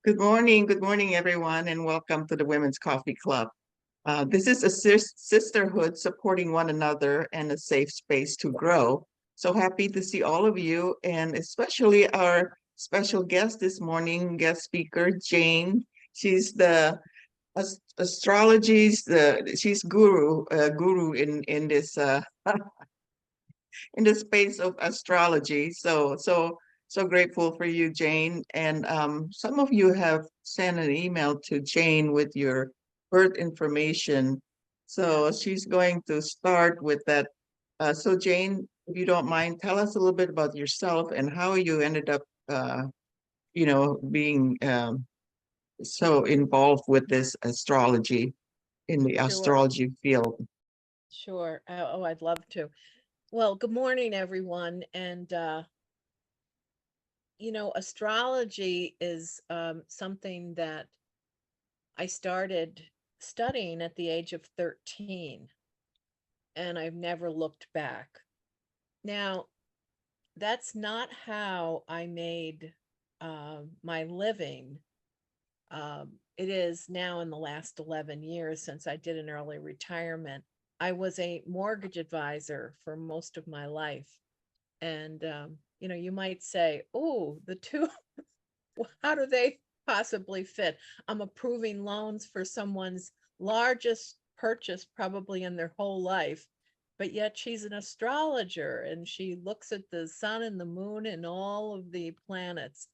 Good morning, everyone, and welcome to the Women's Coffee Club. This is a sisterhood supporting one another and a safe space to grow. So happy to see all of you, and especially our special guest this morning, guest speaker, Jane. She's the she's guru in this in the space of astrology. So grateful for you, Jane. And some of you have sent an email to Jane with your birth information. So she's going to start with that. So Jane, if you don't mind, tell us a little bit about yourself and how you ended up, being so involved with this astrology in the Sure, astrology field. sure. I'd love to. Well, good morning, everyone. And astrology is something that I started studying at the age of 13, and I've never looked back. Now, that's not how I made my living. It is now in the last 11 years since I did an early retirement. I was a mortgage advisor for most of my life. And, you might say, oh, the two, how do they possibly fit? I'm approving loans for someone's largest purchase probably in their whole life, but yet she's an astrologer and she looks at the sun and the moon and all of the planets.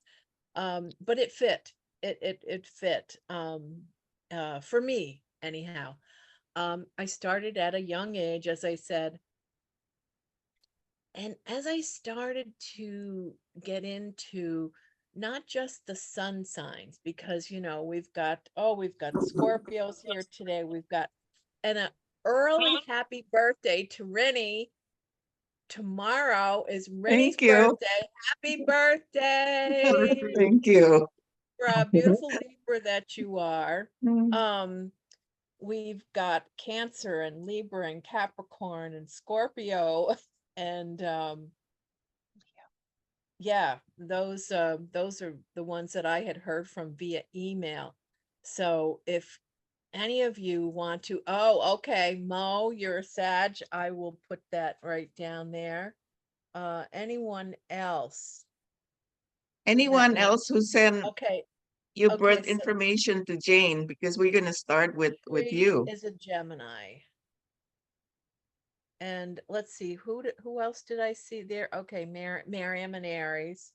But it fit. It fit for me anyhow. I started at a young age, as I said, and as I started to get into not just the sun signs, because we've got Scorpios here today. We've got an early happy birthday to Rennie. Tomorrow is Rennie's Thank you. birthday. Happy birthday, Thank you. beautiful Libra that you are. Mm. We've got Cancer and Libra and Capricorn and Scorpio and yeah, those are the ones that I had heard from via email. So if any of you want to, oh, okay, Mo, you're a Sag. I will put that right down there. Anyone else that Anyone want? else who sent Okay, your okay. birth So information to Jane, because we're going to start with three you. is a Gemini. And let's see, who else did I see there? Okay, Miriam and Aries.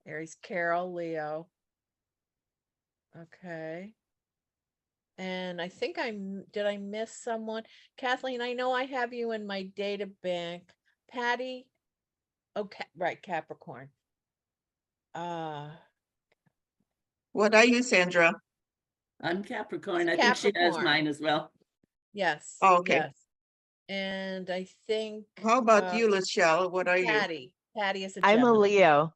Aries, Carol, Leo. Okay. And I think did I miss someone? Kathleen, I know I have you in my data bank. Patty, okay, right, Capricorn. What are you, Sandra? I'm Capricorn. It's I think she has Capricorn. mine as well. Yes, Oh, okay. yes. And I think How about you, Lachelle? What are you? Patty is a I'm a Gemini. Leo,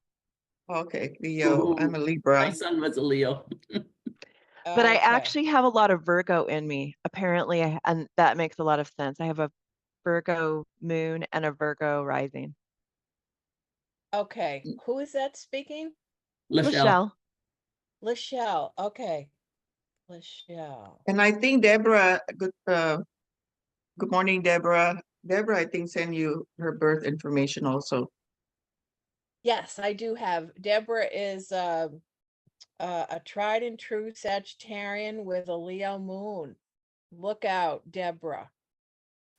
Okay, Leo. I'm a Ooh, Libra. my son was a Leo. but I Okay. actually have a lot of Virgo in me, apparently, and that makes a lot of sense. I have a Virgo moon and a Virgo rising. Okay, who is that speaking? Lachelle. Lachelle. Okay, Lachelle. And I think Deborah, good morning, Deborah. Deborah, I think, sent you her birth information also. Yes, I do have. Deborah is a tried and true Sagittarian with a Leo moon. Look out, Deborah.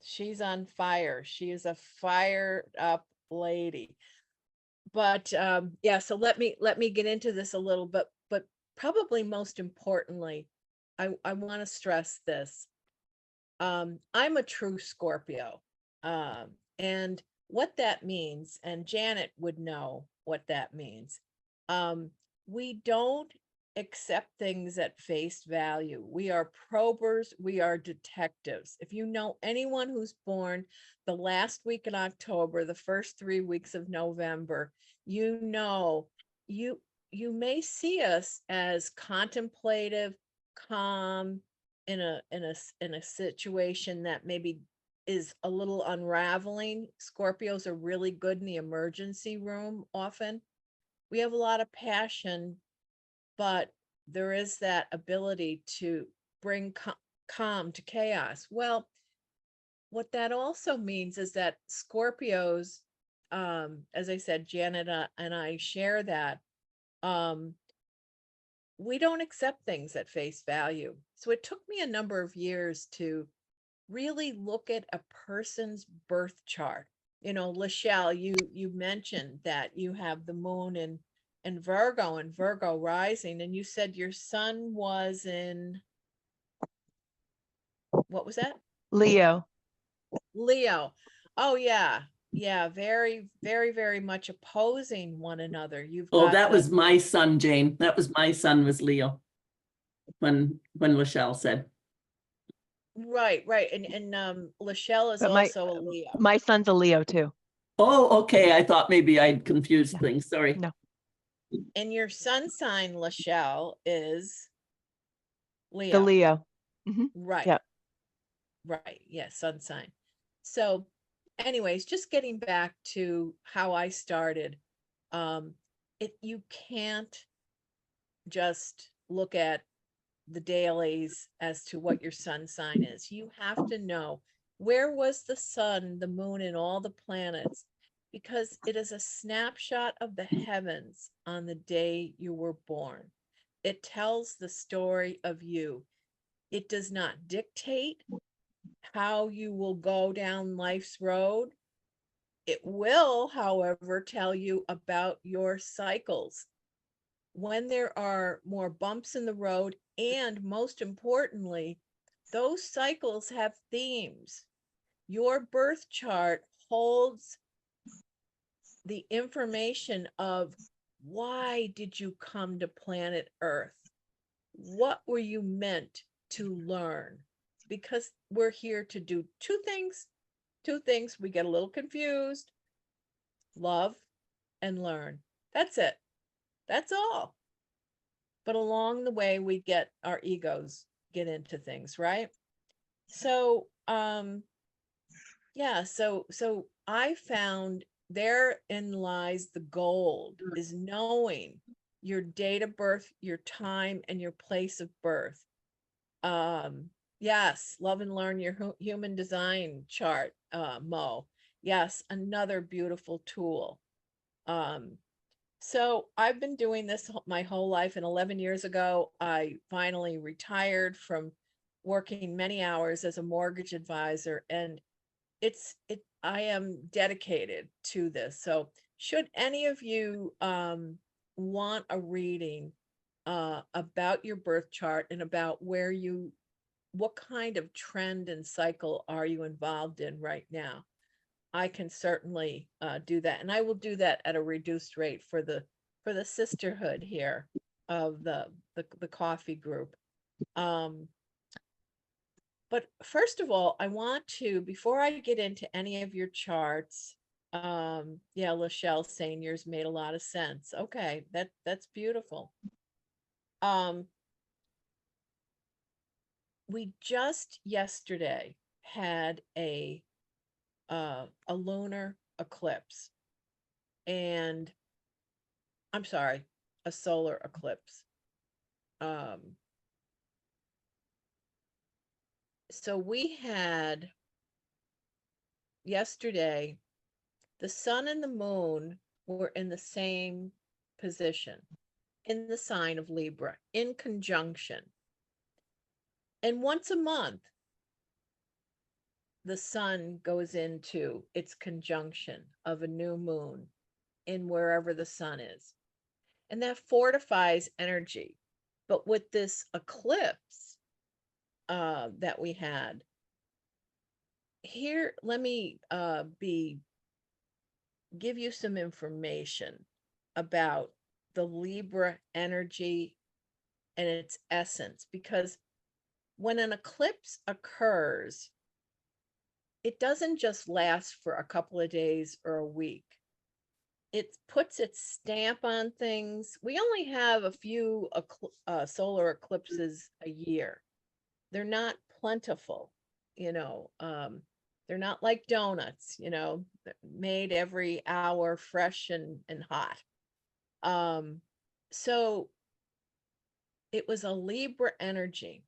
She's on fire. She is a fired up lady. But yeah, so let me get into this a little bit, but probably most importantly, I want to stress this. I'm a true Scorpio. And what that means, and Janet would know what that means. We don't accept things at face value. We are probers, we are detectives. If you know anyone who's born the last week in October, the first 3 weeks of November, you know, you may see us as contemplative, calm, in a situation that maybe is a little unraveling. Scorpios are really good in the emergency room often. we have a lot of passion, but there is that ability to bring calm to chaos. Well, what that also means is that Scorpios, as I said, Janet and I share that, we don't accept things at face value. So it took me a number of years to really look at a person's birth chart. You know, Lachelle, you mentioned that you have the moon in Virgo and Virgo rising, and you said your sun was in, what was that? Leo. Leo. Oh yeah. Yeah, very, very, very much opposing one another. You've Oh, got that the, was my son, Jane. That was my son was Leo. When Lachelle said. right, and Lachelle is But also a Leo. my son's a Leo too. Oh, okay. I thought maybe I'd confused No. things. Sorry. No. And your sun sign, Lachelle, is Leo. The Leo. Mm-hmm. Right. Yep. Right. Yeah, sun sign. So anyways, just getting back to how I started, you can't just look at the dailies as to what your sun sign is. You have to know, where was the sun, the moon, and all the planets, because it is a snapshot of the heavens on the day you were born. It tells the story of you. It does not dictate how you will go down life's road. It will, however, tell you about your cycles. When there are more bumps in the road, and most importantly, those cycles have themes. Your birth chart holds the information of, why did you come to planet Earth? What were you meant to learn? Because we're here to do two things. We get a little confused: love and learn. That's it. That's all. But along the way, we get our egos get into things, right? So, yeah, so I found therein lies the gold, is knowing your date of birth, your time, and your place of birth. Yes, love and learn your human design chart, Mo. Yes, another beautiful tool. So I've been doing this my whole life, and 11 years ago, I finally retired from working many hours as a mortgage advisor, and I am dedicated to this. So should any of you want a reading about your birth chart and about what kind of trend and cycle are you involved in right now, I can certainly do that. And I will do that at a reduced rate for the sisterhood here of the coffee group. But first of all, I want to, before I get into any of your charts, yeah, Lachelle saying yours made a lot of sense. Okay, that's beautiful. We just yesterday had a lunar eclipse, and I'm sorry, a solar eclipse. So we had yesterday, the sun and the moon were in the same position in the sign of Libra, in conjunction. And once a month, the sun goes into its conjunction of a new moon in wherever the sun is. And that fortifies energy. But with this eclipse that we had, here, let me give you some information about the Libra energy and its essence, because when an eclipse occurs, it doesn't just last for a couple of days or a week. It puts its stamp on things. We only have a few solar eclipses a year. They're not plentiful, you know. They're not like donuts, you know, made every hour, fresh and hot. So it was a Libra energy.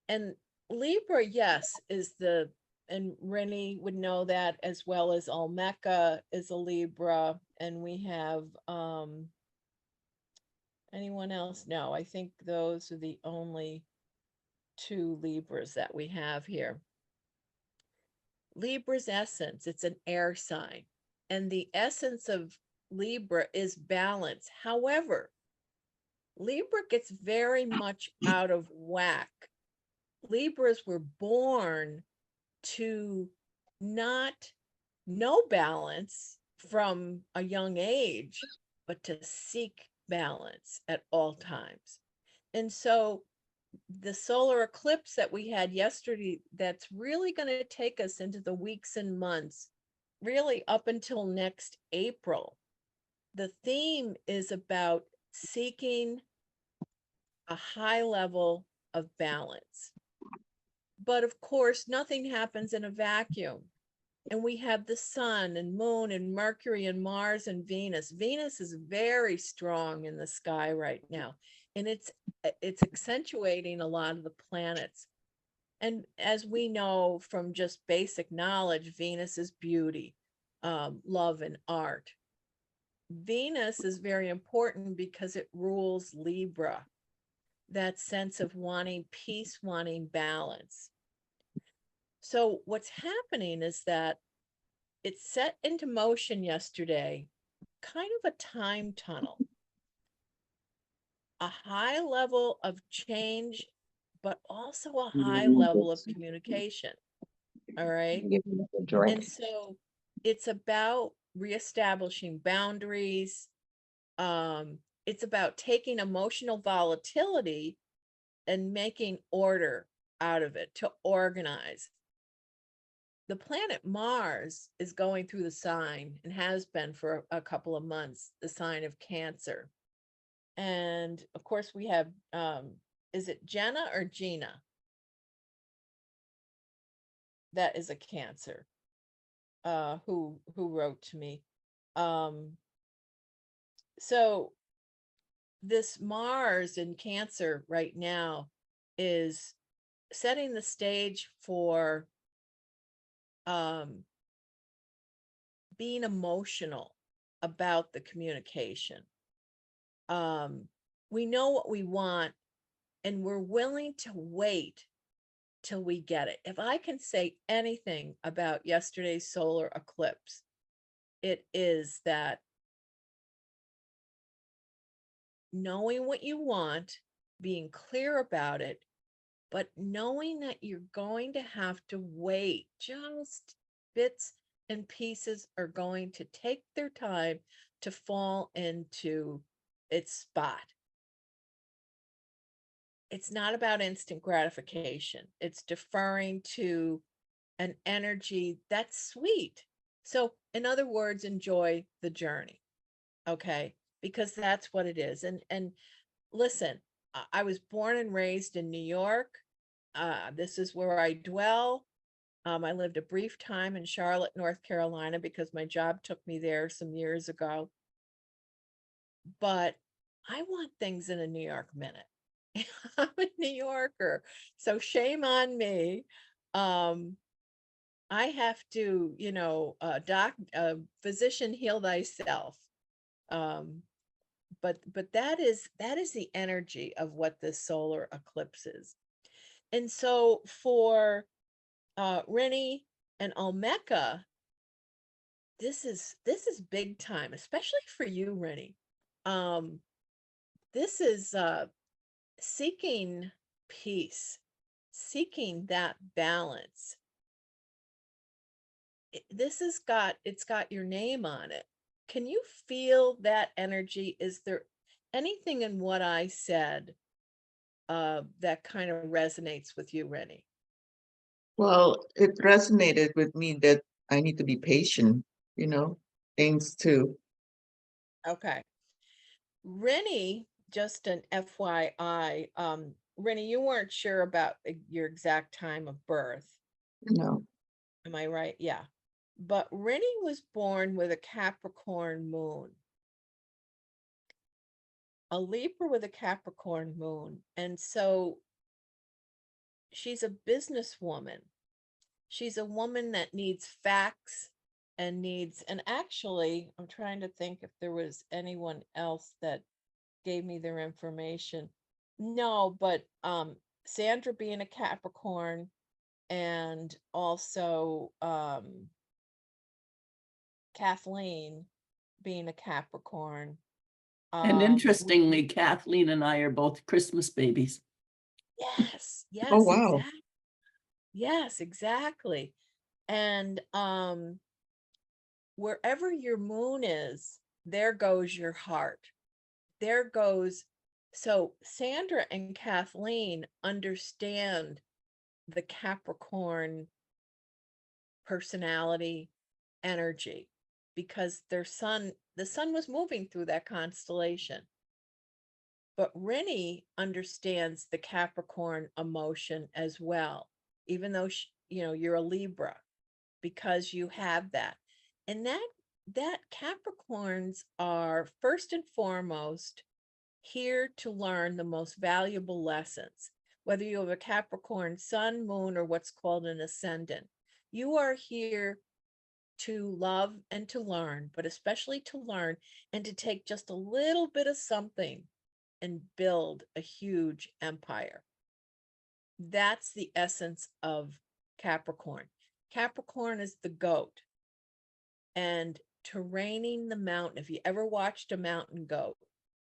And Libra, yes, is the, and Rennie would know that, as well as Olmeca is a Libra. And we have anyone else? No, I think those are the only two Libras that we have here. Libra's essence, it's an air sign. And the essence of Libra is balance. However, Libra gets very much out of whack. Libras were born to not know balance from a young age, but to seek balance at all times. And so the solar eclipse that we had yesterday, that's really going to take us into the weeks and months, really up until next April. The theme is about seeking a high level of balance. But of course, nothing happens in a vacuum. And we have the sun and moon and Mercury and Mars and Venus. Venus is very strong in the sky right now, and it's accentuating a lot of the planets. And as we know from just basic knowledge, Venus is beauty, love, and art. Venus is very important because it rules Libra, that sense of wanting peace, wanting balance. So what's happening is that it set into motion yesterday, kind of a time tunnel, a high level of change, but also a high level of communication. All right. And so it's about reestablishing boundaries. It's about taking emotional volatility and making order out of it, to organize. The planet Mars is going through the sign, and has been for a couple of months, the sign of Cancer. And of course we have, is it Jenna or Gina? That is a Cancer, who wrote to me. So this Mars in Cancer right now is setting the stage for being emotional about the communication. We know what we want, and we're willing to wait till we get it. If I can say anything about yesterday's solar eclipse, it is that knowing what you want, being clear about it, but knowing that you're going to have to wait. Just bits and pieces are going to take their time to fall into its spot. It's not about instant gratification. It's deferring to an energy that's sweet. So in other words, enjoy the journey. Okay. Because that's what it is. And listen, I was born and raised in New York. This is where I dwell. I lived a brief time in Charlotte, North Carolina, because my job took me there some years ago. But I want things in a New York minute. I'm a New Yorker, so shame on me. I have to, physician, heal thyself. But that is the energy of what this solar eclipse is. And so for Rennie and Olmeca, this is big time, especially for you, Rennie. This is seeking peace, seeking that balance. It's got your name on it. Can you feel that energy? Is there anything in what I said that kind of resonates with you, Rennie? Well, it resonated with me that I need to be patient, things too. Okay. Rennie, just an FYI, Rennie, you weren't sure about your exact time of birth. No. Am I right? Yeah. But Rennie was born with a Capricorn moon. a Libra with a Capricorn moon. And so she's a businesswoman. She's a woman that needs facts and needs, and actually, I'm trying to think if there was anyone else that gave me their information. No, but Sandra being a Capricorn, and also Kathleen being a Capricorn. And interestingly, Kathleen and I are both Christmas babies. Yes, yes, Oh, wow. exactly. Yes, exactly. And wherever your moon is, there goes your heart. There goes. So Sandra and Kathleen understand the Capricorn personality, energy, because the sun was moving through that constellation. But Rinny understands the Capricorn emotion as well, even though you're a Libra, because you have that. And that Capricorns are first and foremost here to learn the most valuable lessons. Whether you have a Capricorn sun, moon, or what's called an ascendant, you are here to love and to learn, but especially to learn and to take just a little bit of something and build a huge empire. That's the essence of Capricorn. Capricorn is the goat. And terraining the mountain, if you ever watched a mountain goat,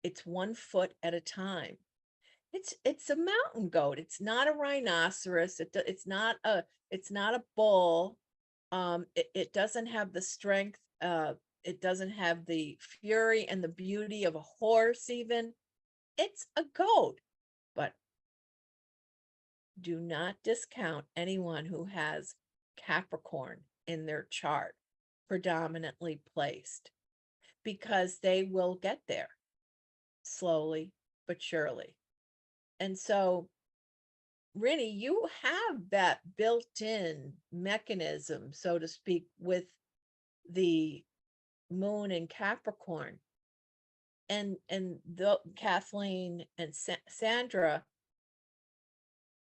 it's 1 foot at a time. It's a mountain goat. It's not a rhinoceros. It's not a bull. It doesn't have the strength. It doesn't have the fury and the beauty of a horse even. It's a goat. But do not discount anyone who has Capricorn in their chart predominantly placed, because they will get there slowly but surely. And so, Rinny, you have that built-in mechanism, so to speak, with the moon in Capricorn. And the Kathleen and Sandra,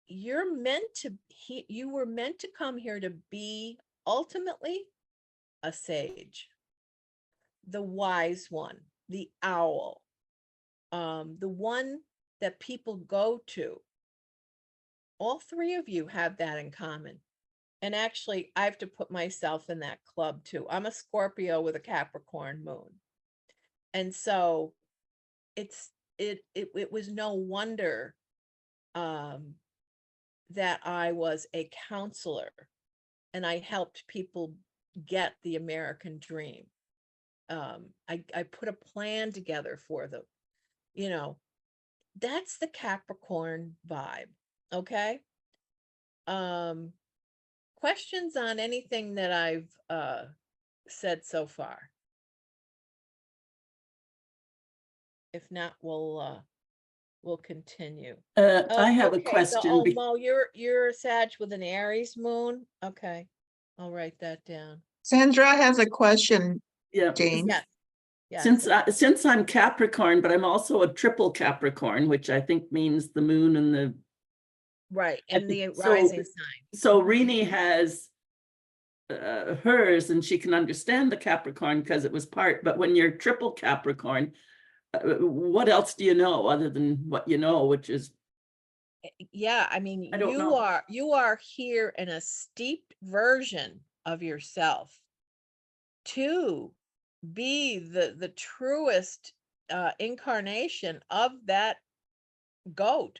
you were meant to come here to be ultimately a sage, the wise one, the owl, the one that people go to. All three of you have that in common. And actually, I have to put myself in that club too. I'm a Scorpio with a Capricorn moon. And so it was no wonder that I was a counselor and I helped people get the American dream. I put a plan together for them. That's the Capricorn vibe. Okay. Questions on anything that I've said so far? If not, we'll continue. I have a Okay, question. Mo, you're a Sag with an Aries moon. Okay, I'll write that down. Sandra has a question, Yeah. Jane. Yes. Yes. Since I'm Capricorn, but I'm also a triple Capricorn, which I think means the moon and the Right, and the So- rising sign. So Rini has hers, and she can understand the Capricorn because it was part. But when you're triple Capricorn, what else do you know other than what you know, which is Yeah, I mean, I don't know. you are here in a steeped version of yourself to be the truest incarnation of that goat,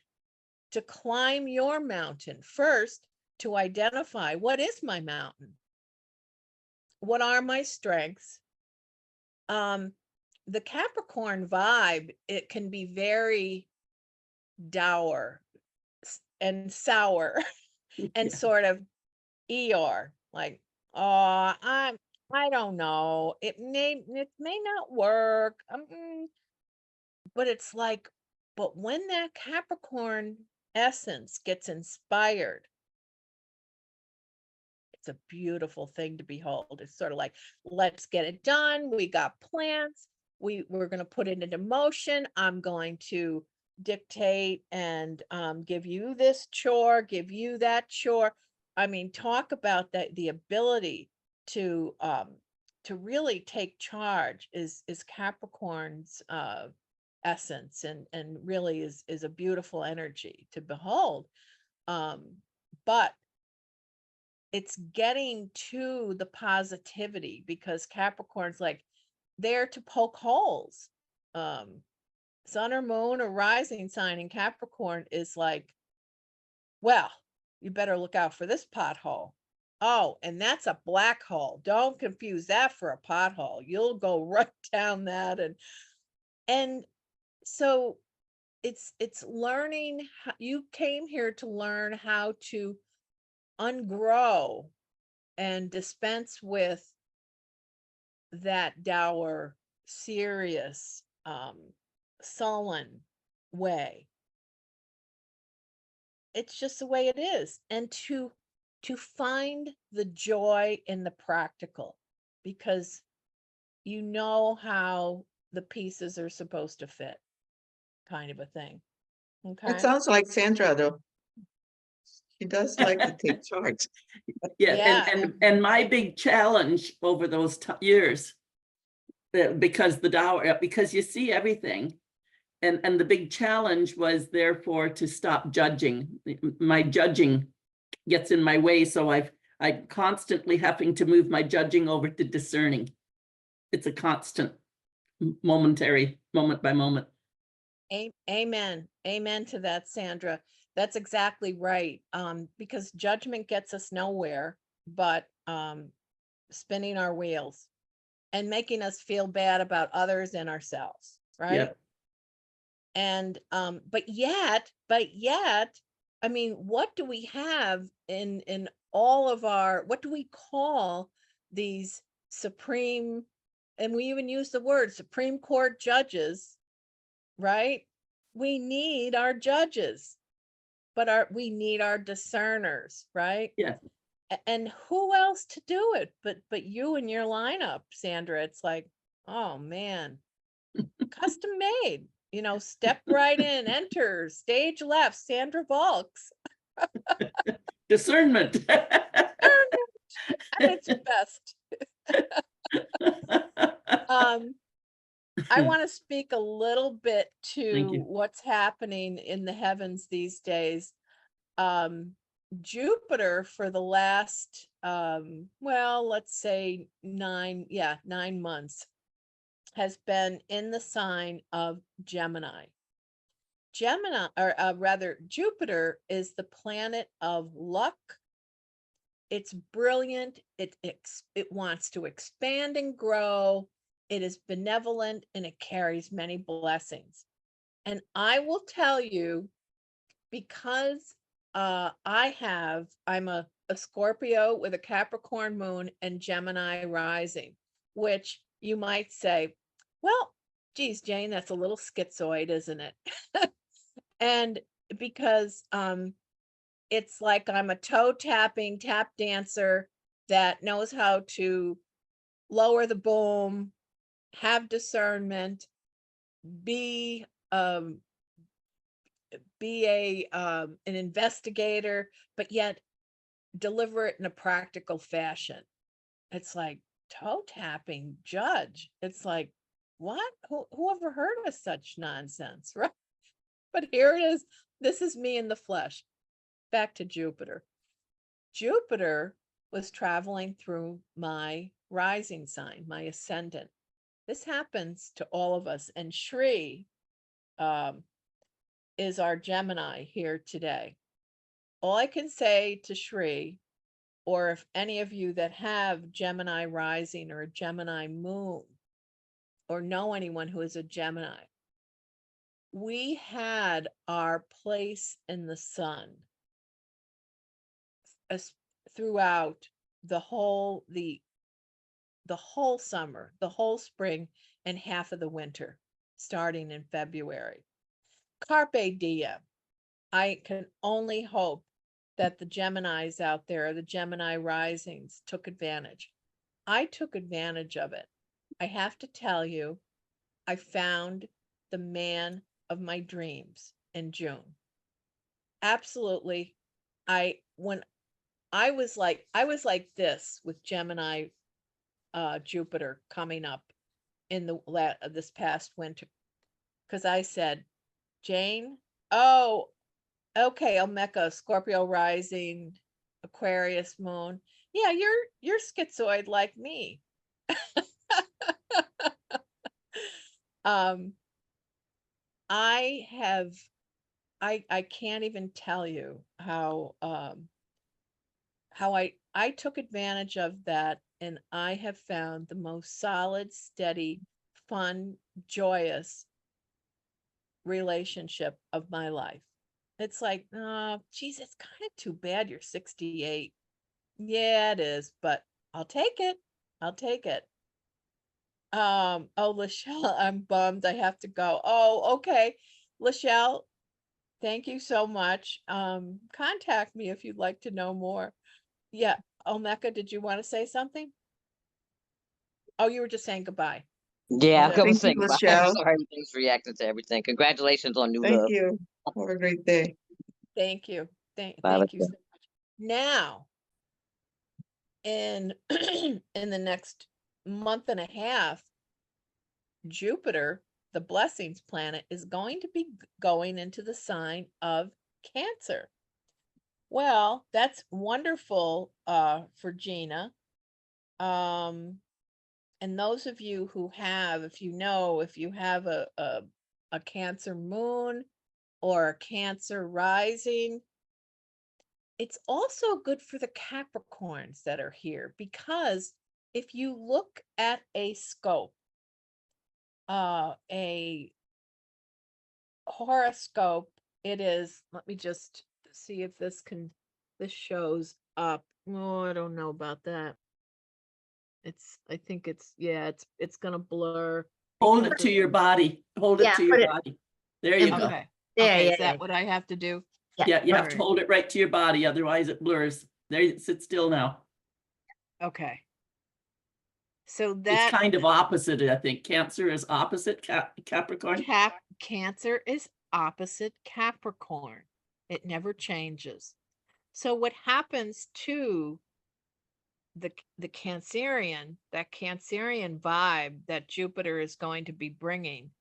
to climb your mountain first, to identify what is my mountain, what are my strengths. The Capricorn vibe, it can be very dour and sour and Yeah. sort of Eeyore, like, oh, I don't know, it may not work, but it's like, but when that Capricorn essence gets inspired, it's a beautiful thing to behold. It's sort of like, let's get it done. We got plans. we're going to put it into motion. I'm going to dictate and give you this chore, give you that chore. I mean, talk about that, the ability to really take charge is Capricorn's essence, and really is a beautiful energy to behold. But it's getting to the positivity, because Capricorn's like there to poke holes. Sun or moon or rising sign in Capricorn is like, well, you better look out for this pothole. Oh, and that's a black hole. Don't confuse that for a pothole. You'll go right down that. And so it's learning how, you came here to learn how to ungrow and dispense with that dour, serious, sullen way. It's just the way it is. And to find the joy in the practical, because you know how the pieces are supposed to fit, kind of a thing. It Okay. sounds like Sandra, though. She does like to take charge. Yeah, Yeah. and my big challenge over those years, because because you see everything, and the big challenge was therefore to stop judging. My judging gets in my way, so I'm constantly having to move my judging over to discerning. It's a constant, momentary, moment by moment. Amen. Amen to that, Sandra. That's exactly right. Because judgment gets us nowhere but spinning our wheels and making us feel bad about others and ourselves, right? Yep. And but yet, I mean, what do we have in all of our, what do we call these supreme, and we even use the word Supreme Court judges, right? We need our judges, but we need our discerners, right? Yeah. And who else to do it but you and your lineup, Sandra? It's like, oh man, custom made, step right in, enter, stage left, Sandra Volks. Discernment. At its best. I want to speak a little bit Thank to you. what's happening in the heavens these days. Jupiter for the last well, let's say 9 months has been in the sign of Gemini. Gemini, or rather Jupiter, is the planet of luck. It's brilliant. It wants to expand and grow. It is benevolent and it carries many blessings. And I will tell you, because I'm a Scorpio with a Capricorn moon and Gemini rising, which you might say, well, geez, Jane, that's a little schizoid, isn't it? And because it's like I'm a toe tapping tap dancer that knows how to lower the boom, have discernment, be an investigator, but yet deliver it in a practical fashion. It's like toe tapping judge. It's like, what? Who ever heard of such nonsense, right? But here it is. This is me in the flesh. Back to Jupiter. Jupiter was traveling through my rising sign, my ascendant. This happens to all of us. And Shri is our Gemini here today. All I can say to Shri, or if any of you that have Gemini rising or a Gemini moon, or know anyone who is a Gemini, we had our place in the sun throughout the whole summer, the whole spring, and half of the winter, starting in February. Carpe diem. I can only hope that the Geminis out there, the Gemini risings, took advantage. I took advantage of it. I have to tell you, I found the man of my dreams in June. Absolutely. When I was like this with Gemini, Jupiter coming up in this past winter, because I said, Jane, oh, okay, Omeka, Scorpio rising, Aquarius moon. Yeah, you're schizoid like me. I have I can't even tell you how I took advantage of that, and I have found the most solid, steady, fun, joyous relationship of my life. It's like, oh, geez, it's kind of too bad you're 68. Yeah, it is, but I'll take it. I'll take it. Oh, Lachelle, I'm bummed I have to go. Oh, okay. Lachelle, thank you so much. Contact me if you'd like to know more. Yeah. Omeka, did you want to say something? Oh, you were just saying goodbye. Yeah, Okay. I was Thank you, saying goodbye. I'm Michelle. sorry, thanks for reacting to everything. Congratulations on new Thank love. you. Have a great day. Thank you. Bye, Thank you so Lachelle. much. Now, in in the next month and a half, Jupiter, the blessings planet, is going to be going into the sign of Cancer. Well, that's wonderful for Gina. And those of you who have, if you have a Cancer moon or a Cancer rising, it's also good for the Capricorns that are here, because if you look at a scope, a horoscope, it is, let me just see if this shows up. Oh, I don't know about that. I think it's gonna blur. Hold it because to of- your body. Hold it Yeah, to your put it- body. There you go. Okay. Yeah, Okay, yeah, is that yeah. what I have to do? Yeah, you have to Alright. hold it right to your body, otherwise it blurs. There, sit still now. Okay. So It's that kind of opposite, I think. Cancer is opposite Capricorn. Cancer is opposite Capricorn. It never changes. So what happens to the Cancerian, that Cancerian vibe that Jupiter is going to be bringing,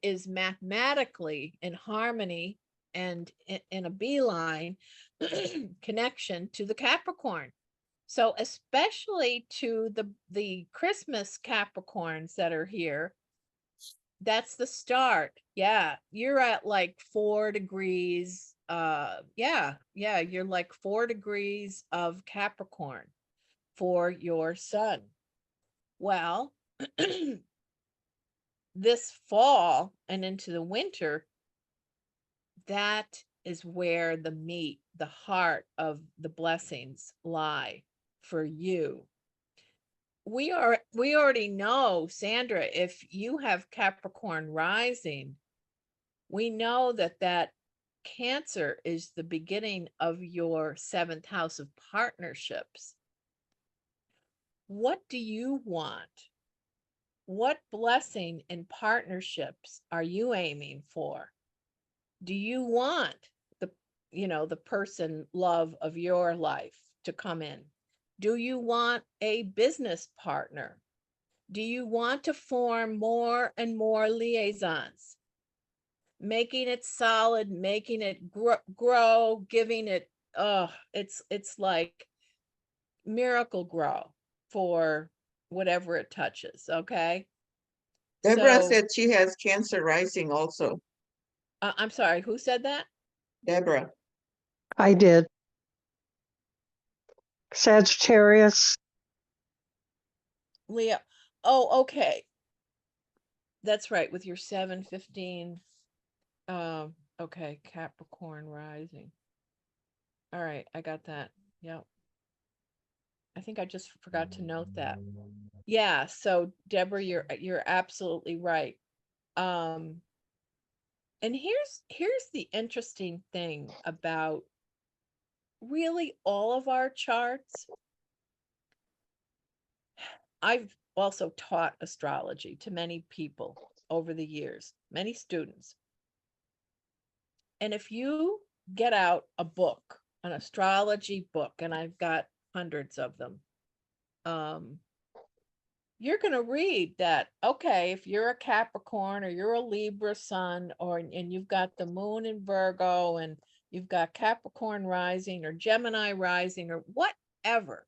is mathematically in harmony and in a beeline connection to the Capricorn. So especially to the Christmas Capricorns that are here, that's the start. Yeah, you're at like 4 degrees. Yeah, you're like 4 degrees of Capricorn for your sun. Well, this fall and into the winter, that is where the meat, the heart of the blessings lie for you. We already know, Sandra, if you have Capricorn rising, we know that Cancer is the beginning of your 7th house of partnerships. What do you want? What blessing in partnerships are you aiming for? Do you want the person love of your life to come in? Do you want a business partner? Do you want to form more and more liaisons? Making it solid, making it grow, giving it, it's like miracle grow for whatever it touches, okay? Deborah So, said she has Cancer rising also. I'm sorry, who said that? Deborah. I did. Sagittarius. Leo. Oh, okay. That's right, with your 7-15. Okay, Capricorn rising. All right, I got that. Yep. I think I just forgot to note that. Yeah, so Deborah, you're absolutely right. And here's the interesting thing about really all of our charts. also taught astrology to many people over the years, many students. And if you get out a book, an astrology book, and I've got hundreds of them, you're going to read that, okay, if you're a Capricorn or you're a Libra sun, and you've got the moon in Virgo and you've got Capricorn rising or Gemini rising or whatever,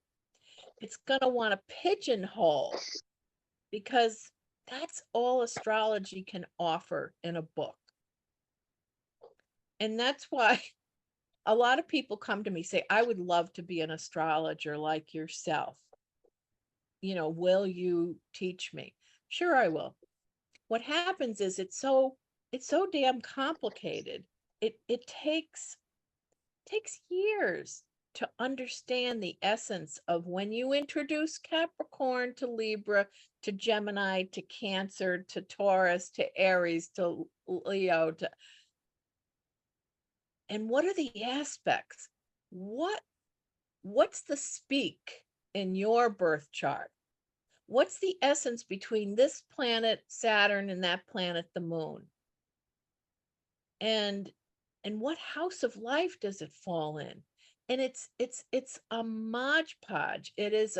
it's going to want to pigeonhole, because that's all astrology can offer in a book. And that's why a lot of people come to me, say, I would love to be an astrologer like yourself. Will you teach me? Sure, I will. What happens is it's so damn complicated. It takes years to understand the essence of when you introduce Capricorn to Libra, to Gemini, to Cancer, to Taurus, to Aries, to Leo, and what are the aspects? What's the speak in your birth chart? What's the essence between this planet, Saturn, and that planet, the moon? And what house of life does it fall in? And it's a modge podge. It's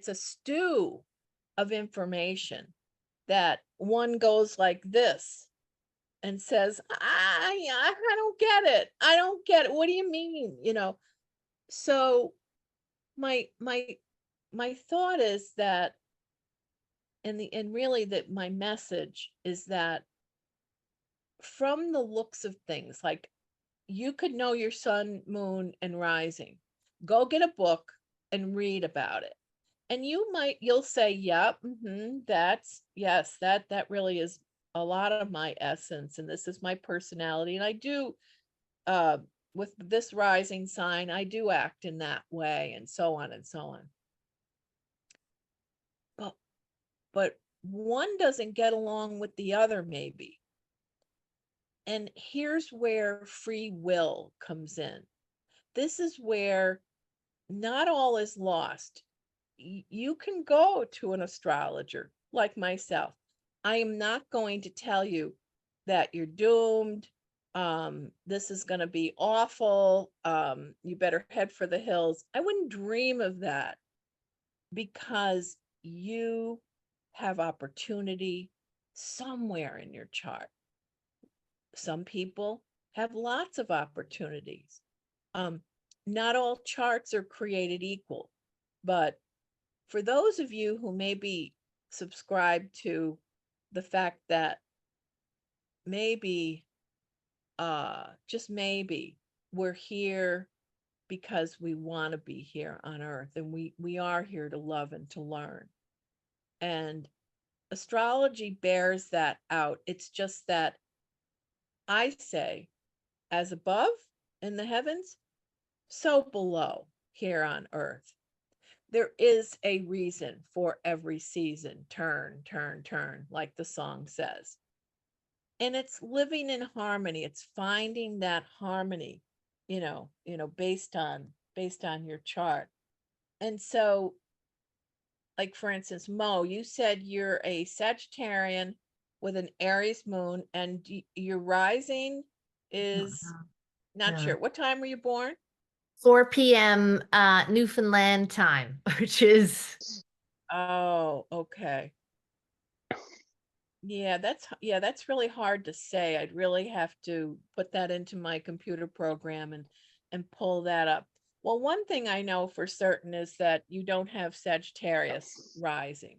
a stew of information that one goes like this and says, I don't get it. I don't get it. What do you mean? So my thought is that, and really that my message is that, from the looks of things, like, you could know your sun, moon, and rising. Go get a book and read about it. And you'll say, yep, yes, that really is a lot of my essence, and this is my personality. And I do, with this rising sign, I do act in that way, and so on and so on. But one doesn't get along with the other, maybe. And here's where free will comes in. This is where not all is lost. You can go to an astrologer like myself. I am not going to tell you that you're doomed. This is going to be awful. You better head for the hills. I wouldn't dream of that, because you have opportunity somewhere in your chart. Some people have lots of opportunities. Not all charts are created equal, but for those of you who maybe subscribe to the fact that maybe, just maybe, we're here because we want to be here on Earth, and we are here to love and to learn. And astrology bears that out. It's just that I say, as above in the heavens, so below here on Earth. There is a reason for every season. Turn, turn, turn, like the song says. And it's living in harmony. It's finding that harmony, based on your chart. And so, like, for instance, Mo, you said you're a Sagittarian with an Aries moon, and your rising is not Yeah. sure. What time were you born? 4 p.m. Newfoundland time, which is Oh, okay. Yeah, that's really hard to say. I'd really have to put that into my computer program and pull that up. Well, one thing I know for certain is that you don't have Sagittarius rising.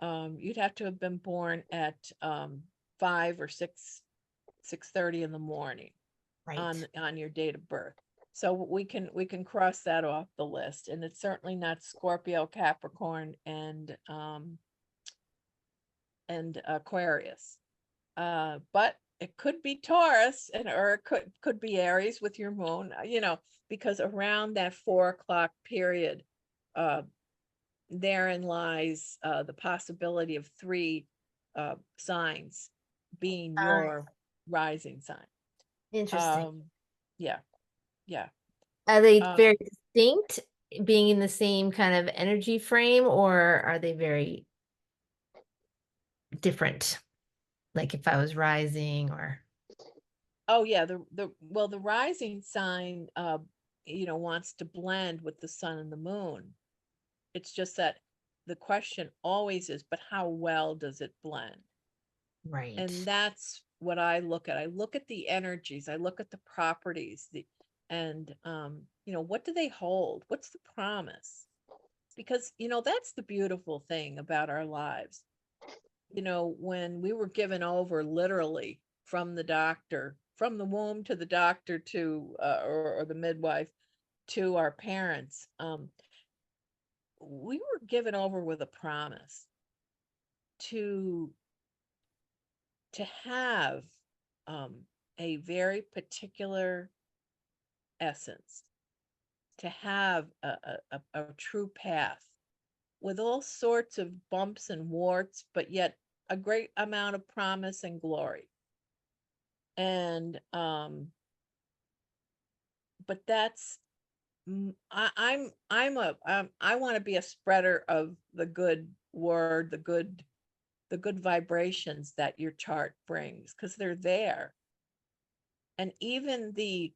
You'd have to have been born at 5 or 6:30 in the morning right. on your date of birth. So we can cross that off the list, and it's certainly not Scorpio, Capricorn, and Aquarius. But it could be Taurus, or it could be Aries with your moon, because around that 4 o'clock period, therein lies the possibility of 3 signs being your rising sign. Interesting. Yeah. Are they um, very distinct, being in the same kind of energy frame, or are they very different, like if I was rising or. Oh yeah, the rising sign wants to blend with the sun and the moon. It's just that the question always is, but how well does it blend? Right. And that's what I look at. I look at the energies, I look at the properties, and what do they hold? What's the promise? Because that's the beautiful thing about our lives. When we were given over literally from the doctor, from the womb to the doctor to or the midwife to our parents, we were given over with a promise to have a very particular essence, to have a true path with all sorts of bumps and warts, but yet a great amount of promise and glory. And but that's I want to be a spreader of the good word, the good vibrations that your chart brings, because they're there. And even the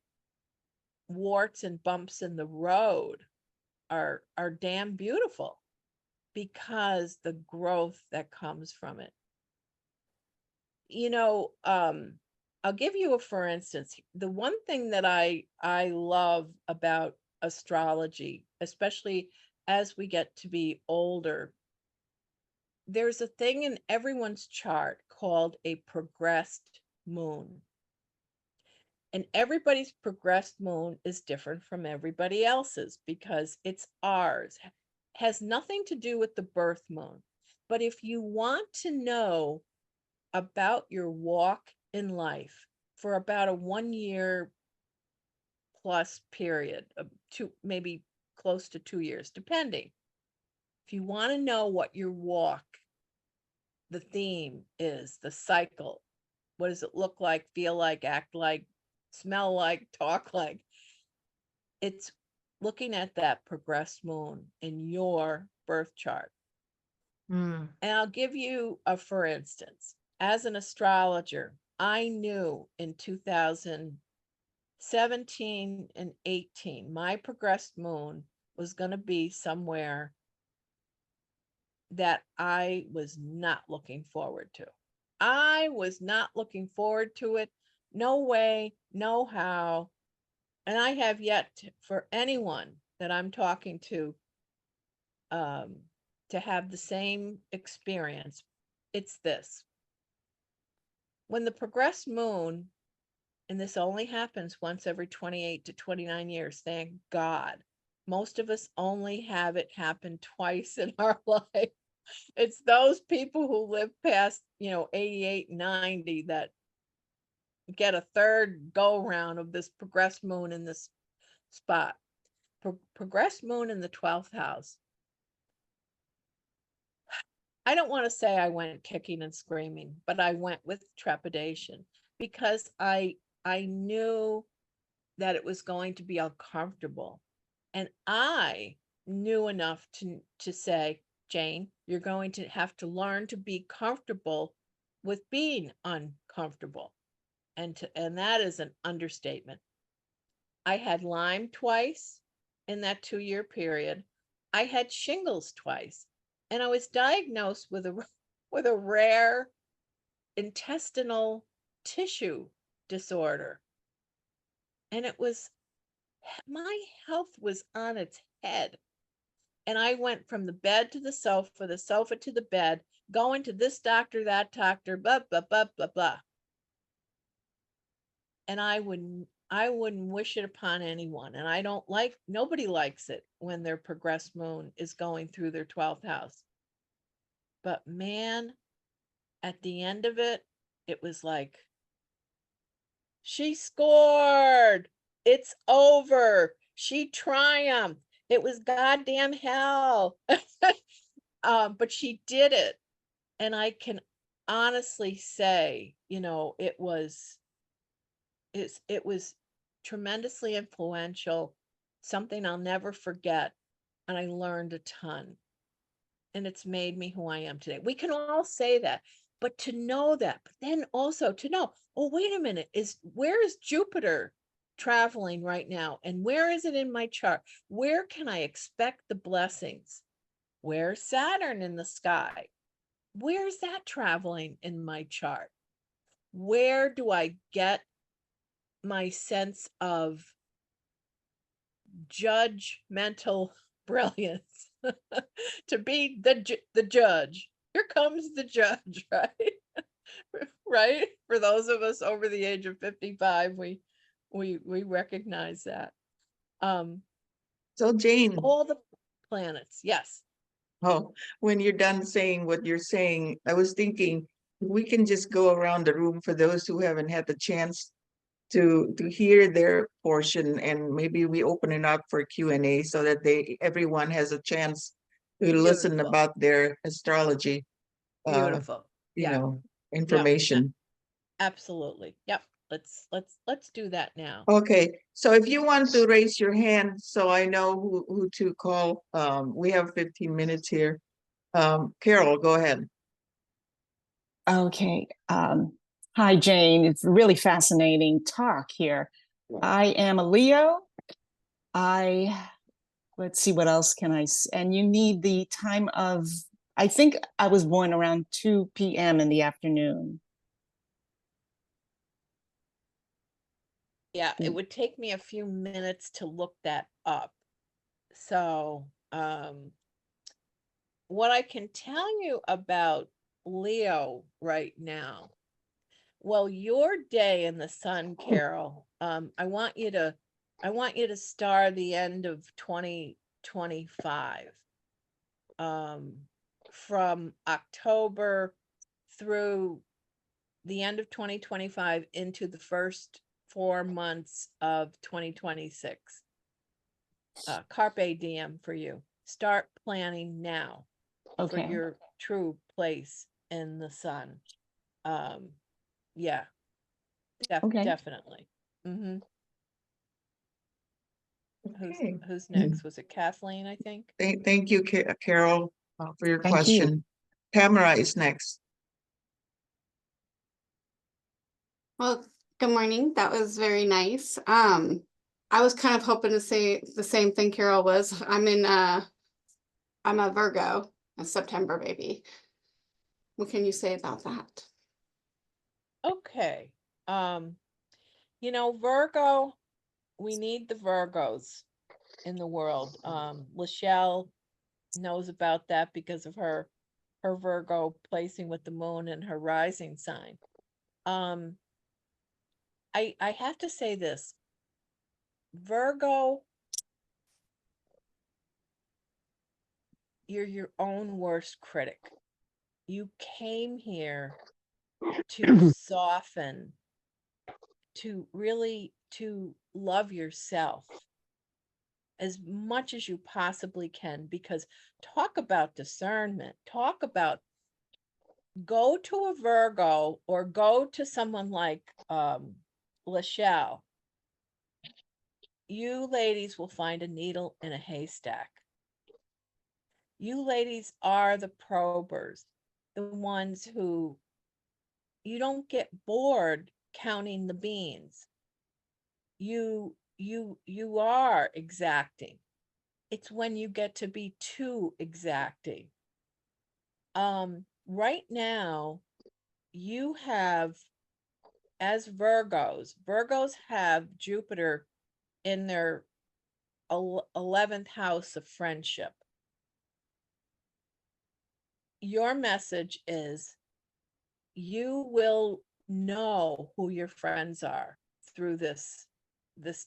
warts and bumps in the road are damn beautiful, because the growth that comes from it. I'll give you a for instance. The one thing that I love about astrology, especially as we get to be older, there's a thing in everyone's chart called a progressed moon. And everybody's progressed moon is different from everybody else's, because it's ours. Has nothing to do with the birth moon. But if you want to know about your walk in life for about a 1 year plus period, of maybe close to 2 years, depending. If you want to know what your walk, the theme is, the cycle, what does it look like, feel like, act like, smell like, talk like, it's looking at that progressed moon in your birth chart. Mm. And I'll give you a for instance. As an astrologer, I knew in 2017 and 18, my progressed moon was going to be somewhere that I was not looking forward to. I was not looking forward to it. No way, no how. And I have yet for anyone that I'm talking to have the same experience. It's this. When the progressed moon, and this only happens once every 28 to 29 years, thank God. Most of us only have it happen twice in our life. It's those people who live past, 88, 90 that get a third go round of this progressed moon in this spot. Progressed moon in the 12th house. I don't want to say I went kicking and screaming, but I went with trepidation, because I knew that it was going to be uncomfortable. And I knew enough to say, Jane, you're going to have to learn to be comfortable with being uncomfortable. And that is an understatement. I had Lyme twice in that 2-year period. I had shingles twice, and I was diagnosed with a rare intestinal tissue disorder. And my health was on its head. And I went from the bed to the sofa to the bed, going to this doctor, that doctor, blah, blah, blah, blah, blah. And I wouldn't wish it upon anyone. And nobody likes it when their progressed moon is going through their 12th house. But man, at the end of it, it was like, she scored. It's over. She triumphed. It was goddamn hell. But she did it. And I can honestly say, it was tremendously influential, something I'll never forget. And I learned a ton. And it's made me who I am today. We can all say that. But to know that, but then also to know, oh, wait a minute, where is Jupiter traveling right now? And where is it in my chart? Where can I expect the blessings? Where's Saturn in the sky? Where's that traveling in my chart? Where do I get my sense of judgmental brilliance to be the judge? Here comes the judge, right? Right? For those of us over the age of 55, we recognize that. So Jane, All the planets, yes. oh, when you're done saying what you're saying, I was thinking we can just go around the room for those who haven't had the chance to hear their portion, and maybe we open it up for Q&A so that everyone has a chance to listen Beautiful. about their astrology, Beautiful. you Yeah. know, information. Absolutely. Yep. Let's do that now. Okay, so if you want to raise your hand so I know who to call, we have 15 minutes here. Carol, go ahead. Okay. Hi, Jane. It's really fascinating talk here. I am a Leo. Let's see, what else can and you need the time of, I think I was born around 2 p.m. in the afternoon. Yeah, it would take me a few minutes to look that up. So, what I can tell you about Leo right now, well, your day in the sun, Carol, I want you to star the end of 2025. From October through the end of 2025 into the first 4 months of 2026. Carpe diem for you. Start planning now for Okay. your true place in the sun. Yeah, Okay. definitely. Mm-hmm. Okay. Who's next? Was it Kathleen, I think? Thank you, Carol, for your Thank you. question. Tamara is next. Well, good morning. That was very nice. I was kind of hoping to say the same thing Carol was. I'm a Virgo, a September baby. What can you say about that? Okay. Virgo, we need the Virgos in the world. Lachelle knows about that because of her Virgo placing with the moon and her rising sign. I have to say this. Virgo, you're your own worst critic. You came here to soften, to really to love yourself as much as you possibly can, because talk about discernment, talk about, go to a Virgo or go to someone like Lachelle. You ladies will find a needle in a haystack. You ladies are the probers, the ones who, you don't get bored counting the beans. You are exacting. It's when you get to be too exacting. Right now, you have, as Virgos have Jupiter in their 11th house of friendship. Your message is you will know who your friends are through this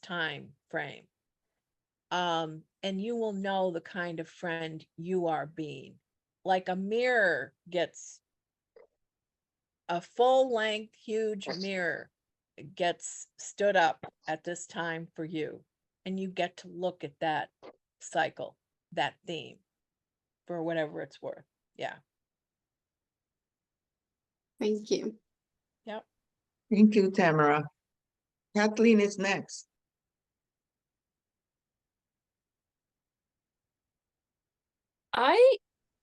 time frame. And you will know the kind of friend you are being. Like a mirror gets, a full-length, huge mirror gets stood up at this time for you. And you get to look at that cycle, that theme, for whatever it's worth. Yeah. Thank you. Yep. Thank you, Tamara. Kathleen is next.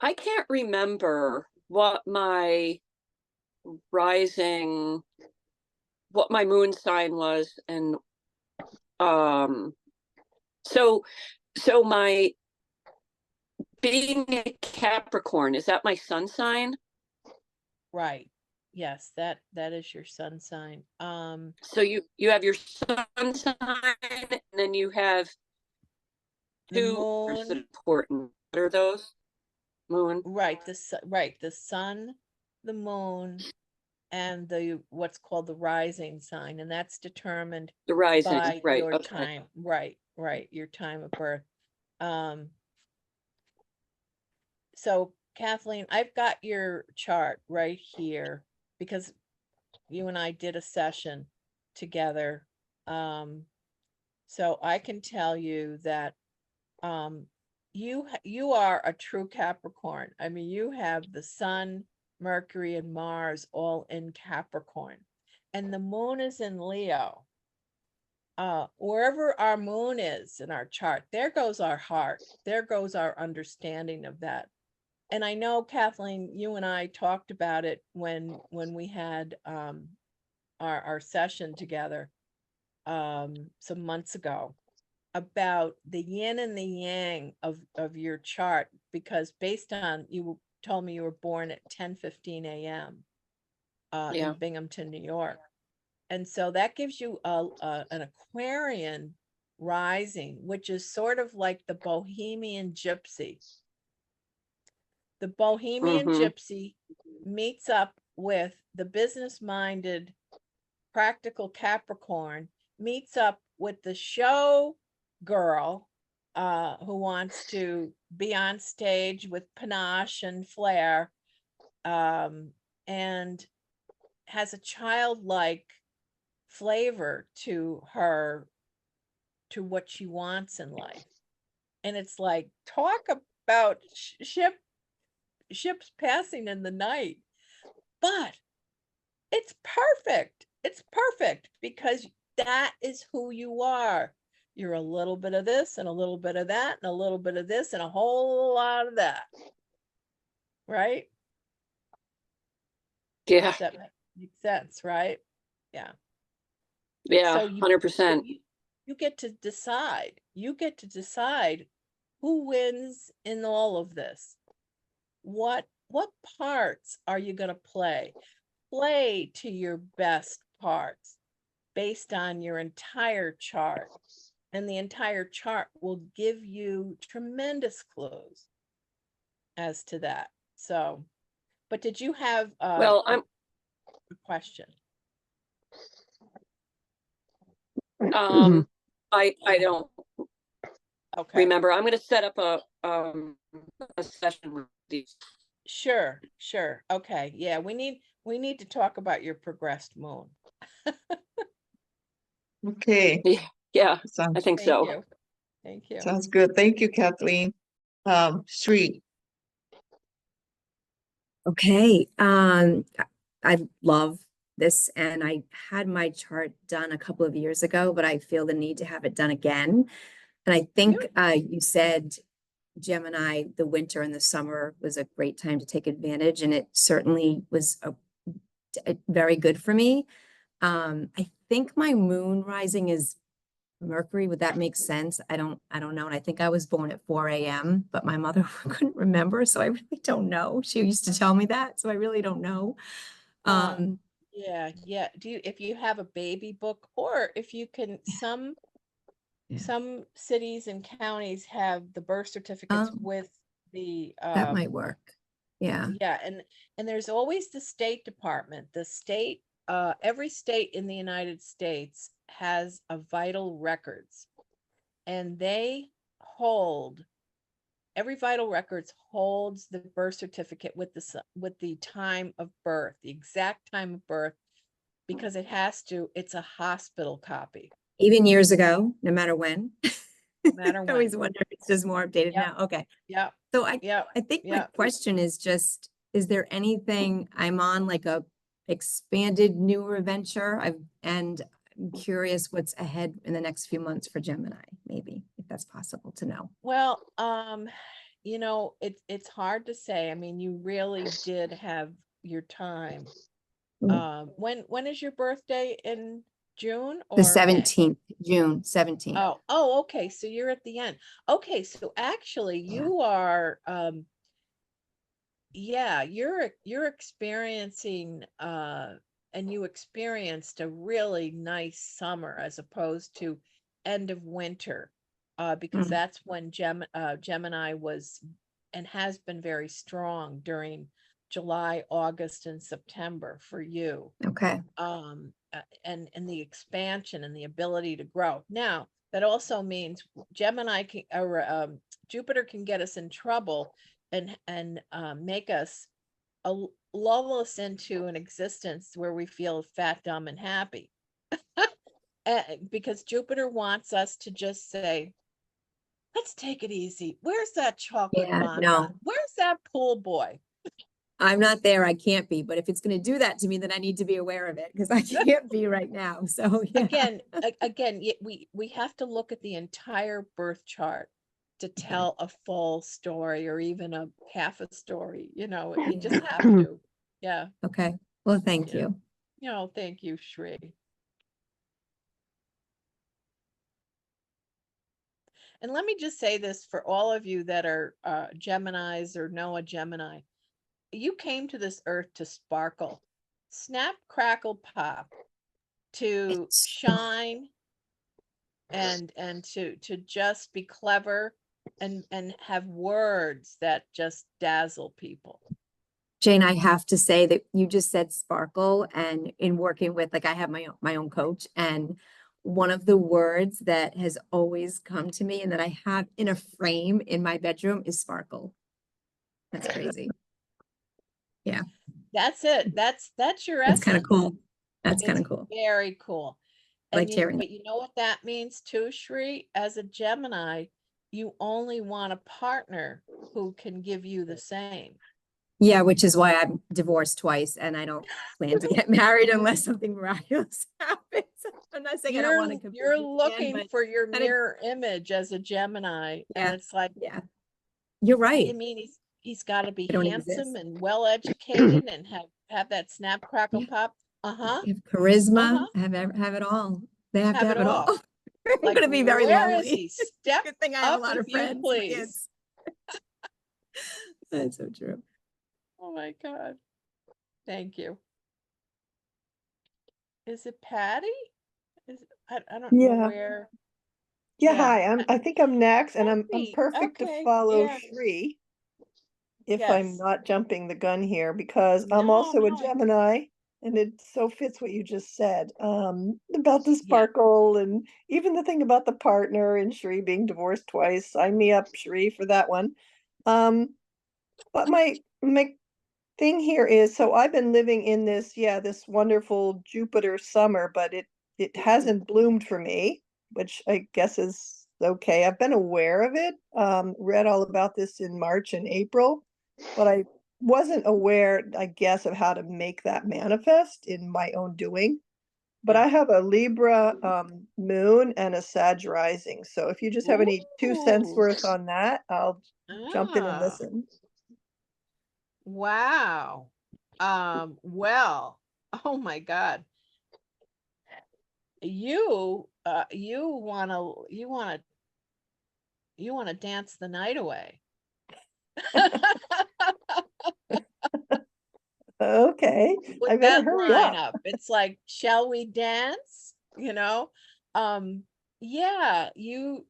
I can't remember what my rising, what my moon sign was, and so my being a Capricorn, is that my sun sign? Right. Yes, that is your sun sign. So you have your sun sign, and then you have The two that moon, important. What are those? Moon. right, the sun, the moon, and the what's called the rising sign, and that's determined The rising, by right? your Okay. time, right, your time of birth. So Kathleen, I've got your chart right here because you and I did a session together. So I can tell you that you are a true Capricorn. I mean, you have the sun, Mercury, and Mars all in Capricorn, and the moon is in Leo. Wherever our moon is in our chart, there goes our heart, there goes our understanding of that. And I know, Kathleen, you and I talked about it when we had our session together some months ago, about the yin and the yang of your chart, because based on, you told me you were born at 10:15 a.m. Yeah. in Binghamton, New York. And so that gives you an Aquarian rising, which is sort of like the Bohemian Gypsy. The Bohemian Mm-hmm. Gypsy meets up with the business-minded, practical Capricorn, meets up with the show girl who wants to be on stage with panache and flair, and has a childlike flavor to her, to what she wants in life. And it's like, talk about ships passing in the night, but it's perfect. It's perfect because that is who you are. You're a little bit of this and a little bit of that and a little bit of this and a whole lot of that. Right? Yeah. Does that make sense, right? Yeah. Yeah. So 100%. you get to decide. You get to decide who wins in all of this. What parts are you going to play? Play to your best parts based on your entire chart. And the entire chart will give you tremendous clues as to that. So, but did you have Well, a question? I don't Okay. remember. I'm going to set up a session with these. Sure. Okay. Yeah, we need to talk about your progressed moon. Okay. Yeah, I Sounds, think Thank so. you. Thank you. sounds good. Thank you, Kathleen. Sri. Okay. I love this, and I had my chart done a couple of years ago, but I feel the need to have it done again. And I think you said Gemini, the winter and the summer was a great time to take advantage, and it certainly was very good for me. I think my moon rising is Mercury. Would that make sense? I don't know. And I think I was born at 4 a.m., but my mother couldn't remember, so I really don't know. She used to tell me that, so I really don't know. Yeah. If you have a baby book, or if you can, some cities and counties have the birth certificates with the that might work. Yeah. Yeah, and there's always the State Department. The state, every state in the United States has a vital records, and every vital records holds the birth certificate with the time of birth, the exact time of birth, because it's a hospital copy. Even years ago, no matter when. No matter when. I always wonder if it's just more updated now. Okay. Yeah. So I think my question is just, is there anything I'm on, like a expanded newer venture? I'm curious what's ahead in the next few months for Gemini, maybe, if that's possible to know. Well, it's hard to say. I mean, you really did have your time When is your birthday, in June The or May? 17th, June 17th. Oh, okay, so you're at the end. Okay, so actually Yeah. you are, yeah, you're experiencing, and you experienced a really nice summer as opposed to end of winter, because Mm. that's when Gemini was and has been very strong during July, August, and September for you. Okay. And the expansion and the ability to grow. Now, that also means Gemini can, or Jupiter can get us in trouble and make us lull us into an existence where we feel fat, dumb, and happy. Because Jupiter wants us to just say, let's take it easy. Where's that chocolate Yeah, bonbon? no. Where's that pool boy? I'm not there. I can't be. But if it's going to do that to me, then I need to be aware of it because I can't be right now. So yeah. Again, we have to look at the entire birth chart to tell a full story or even a half a story. You know, you just have to. Yeah. Okay. Well, thank Yeah. you. You know, thank you, Shri. And let me just say this for all of you that are Geminis or know a Gemini. You came to this earth to sparkle, snap, crackle, pop, to It's shine and to just be clever and have words that just dazzle people. Jane, I have to say that you just said sparkle, and in working with, like, I have my own coach, and one of the words that has always come to me and that I have in a frame in my bedroom is sparkle. That's crazy. Yeah, That's it. That's your that's kind of essence. cool. That's kind It's of cool. very cool. I And like hearing but you know what that means too, Shri? As a Gemini, you only want a partner who can give you the same. Yeah, which is why I'm divorced twice and I don't plan to get married unless something miraculous happens. I'm not saying I don't want to completely You're plan, looking but for your kinda- mirror image as a Gemini, and Yeah. it's like, Yeah, you're right. I mean, he's got to be I don't handsome exist. and well educated and have that snap crackle Yeah. pop. Uh-huh. They have charisma, Uh-huh. have it all. They have to Have have it it all. all. I'm Like, gonna be very where is lonely. he? Step Good thing I have a up lot if of you friends. But please. yes. That's so true. Oh my God. Thank you. Is it Patty? I don't know Yeah. where. Yeah, Yeah. hi. I think I'm next, and I'm Patty, perfect to okay, follow yeah. Shri if I'm Yes. not jumping the gun here, because I'm No, also a no. Gemini, and it so fits what you just said about the Yeah. sparkle, and even the thing about the partner and Shri being divorced twice. Sign me up, Shri, for that one. But my thing here is, so I've been living in this wonderful Jupiter summer, but it hasn't bloomed for me, which I guess is okay. I've been aware of it, read all about this in March and April, but I wasn't aware, I guess, of how to make that manifest in my own doing. But Yeah. I have a Libra moon and a Sag rising. So if you just have any 2 cents Ooh. worth on that, I'll jump in and Ah. listen. Wow. Well, oh my God. You wanna dance the night away. Okay, With I better that hurry up. lineup. It's like, shall we dance? You know? Yeah, you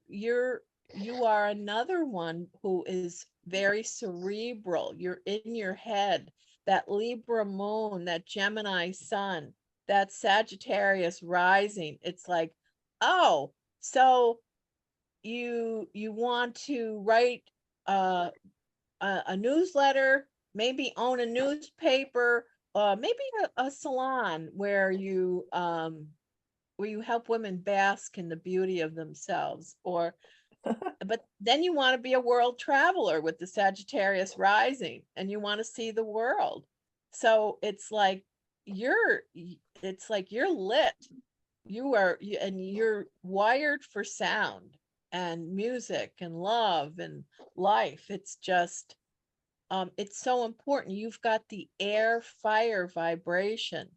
are another one who is very cerebral. You're in your head. That Libra moon, that Gemini sun, that Sagittarius rising. It's like, oh, so you want to write a newsletter, maybe own a newspaper, maybe a salon where you help women bask in the beauty of themselves, or but then you want to be a world traveler with the Sagittarius rising and you want to see the world. So it's like you're lit. And you're wired for sound and music and love and life. It's just it's so important. You've got the air fire vibration.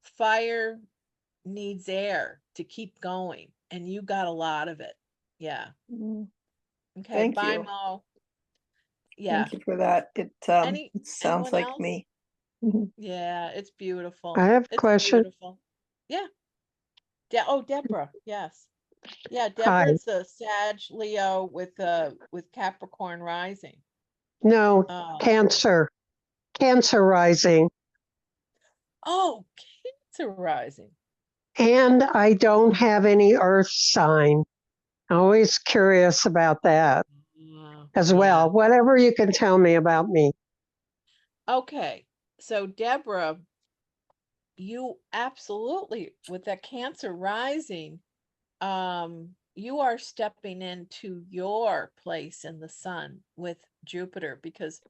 Fire needs air to keep going, and you got a lot of it. Yeah. Mm, Okay. Thank Bye, you. Mo. Yeah. Thank you for that. It sounds Anyone like else? me. Mhm. Yeah, it's beautiful. I have a It's question. beautiful. Yeah. Oh, Deborah. Yes. Yeah, Hi. Deborah's a Sag Leo with Capricorn rising. No, Um, Cancer. Cancer rising. oh, Cancer rising. And I don't have any earth sign. Always curious about that as Yeah. well. Whatever you can tell me about me. Okay. So Deborah, you absolutely, with that Cancer rising, you are stepping into your place in the sun with Jupiter, because